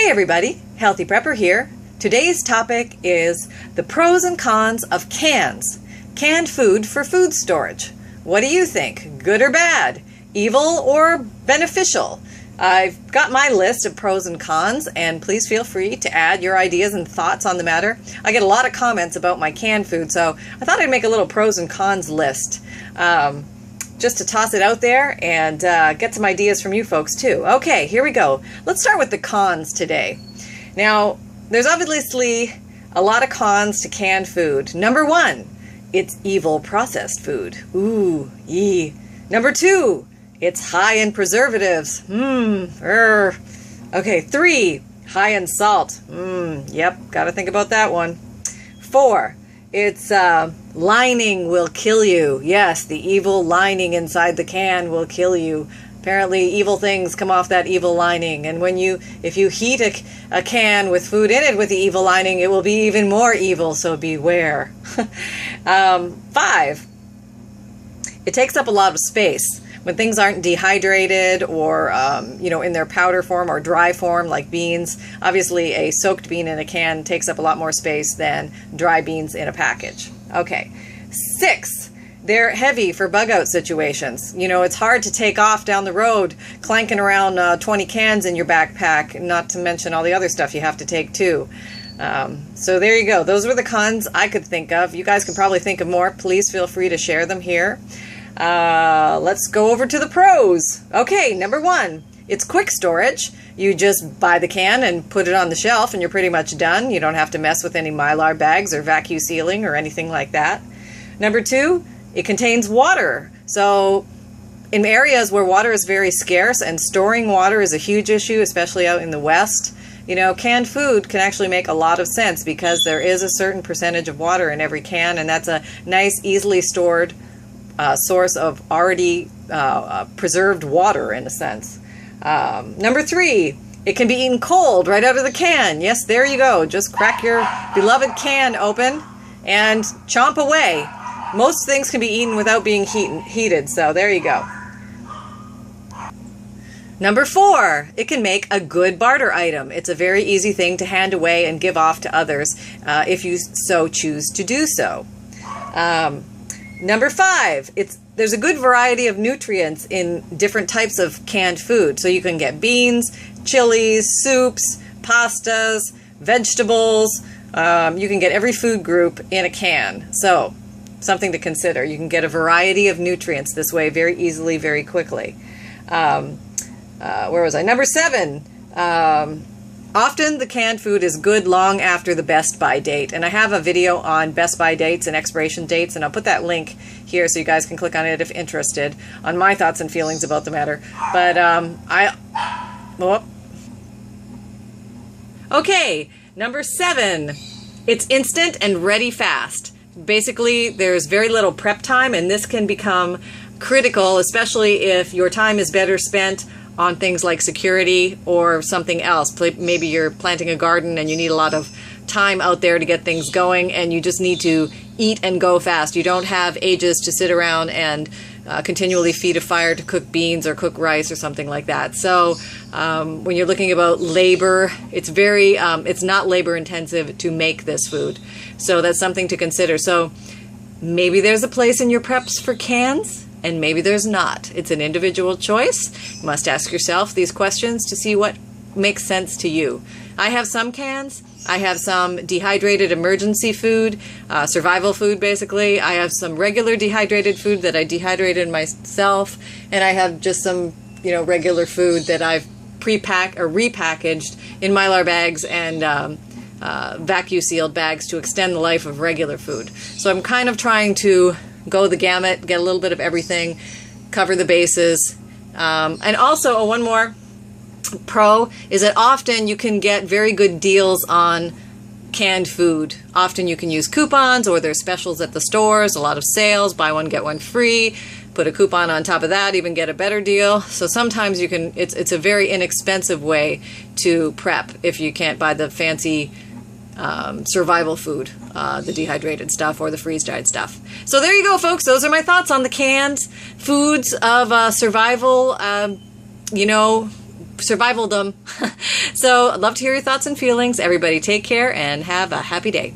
Hey everybody, Healthy Prepper here. Today's topic is the pros and cons of cans. Canned food for food storage. What do you think? Good or bad? Evil or beneficial? I've got my list of pros and cons, and please feel free to add your ideas and thoughts on the matter. I get a lot of comments about my canned food, so I thought I'd make a little pros and cons list. Just to toss it out there and get some ideas from you folks too. Okay, here we go. Let's start with the cons today. Now, there's obviously a lot of cons to canned food. Number one, it's evil processed food. Ooh, yee. Number two, it's high in preservatives. Okay, 3, high in salt. Yep, gotta think about that one. 4, it's lining will kill you. Yes, the evil lining inside the can will kill you. Apparently, evil things come off that evil lining, and if you heat a can with food in it with the evil lining, it will be even more evil, so beware. 5, it takes up a lot of space. When things aren't dehydrated or, in their powder form or dry form like beans, obviously a soaked bean in a can takes up a lot more space than dry beans in a package. Okay. 6, they're heavy for bug out situations. It's hard to take off down the road clanking around 20 cans in your backpack, not to mention all the other stuff you have to take too. So there you go. Those were the cons I could think of. You guys can probably think of more. Please feel free to share them here. Let's go over to the pros. Okay, number 1, it's quick storage. You just buy the can and put it on the shelf and you're pretty much done. You don't have to mess with any Mylar bags or vacuum sealing or anything like that. Number 2, it contains water. So in areas where water is very scarce and storing water is a huge issue, especially out in the West, canned food can actually make a lot of sense because there is a certain percentage of water in every can, and that's a nice, easily stored source of already preserved water in a sense. Number 3, it can be eaten cold right out of the can. Yes, there you go. Just crack your beloved can open and chomp away. Most things can be eaten without being heated, so there you go. Number 4, it can make a good barter item. It's a very easy thing to hand away and give off to others if you so choose to do so. Number 5, there's a good variety of nutrients in different types of canned food. So you can get beans, chilies, soups, pastas, vegetables. You can get every food group in a can. So something to consider. You can get a variety of nutrients this way very easily, very quickly. Where was I? Number 7. Often the canned food is good long after the best by date, and I have a video on best by dates and expiration dates, and I'll put that link here so you guys can click on it if interested on my thoughts and feelings about the matter. But okay, number 7, it's instant and ready fast. Basically, there's very little prep time, and this can become critical, especially if your time is better spent on things like security or something else. Maybe you're planting a garden and you need a lot of time out there to get things going, and you just need to eat and go fast. You don't have ages to sit around and continually feed a fire to cook beans or cook rice or something like that. So when you're looking about labor, it's not labor intensive to make this food. So that's something to consider. So maybe there's a place in your preps for cans, and maybe there's not. It's an individual choice. You must ask yourself these questions to see what makes sense to you. I have some cans. I have some dehydrated emergency food, survival food basically. I have some regular dehydrated food that I dehydrated myself, and I have just some, regular food that I've pre-packed or repackaged in Mylar bags and vacuum sealed bags to extend the life of regular food. So I'm kind of trying to go the gamut, get a little bit of everything, cover the bases. And also, one more pro is that often you can get very good deals on canned food. Often you can use coupons, or there's specials at the stores, a lot of sales, buy one, get one free, put a coupon on top of that, even get a better deal. So sometimes you can, it's a very inexpensive way to prep if you can't buy the fancy survival food, the dehydrated stuff or the freeze-dried stuff. So there you go, folks. Those are my thoughts on the canned foods of survival, survivaldom. So I'd love to hear your thoughts and feelings. Everybody take care and have a happy day.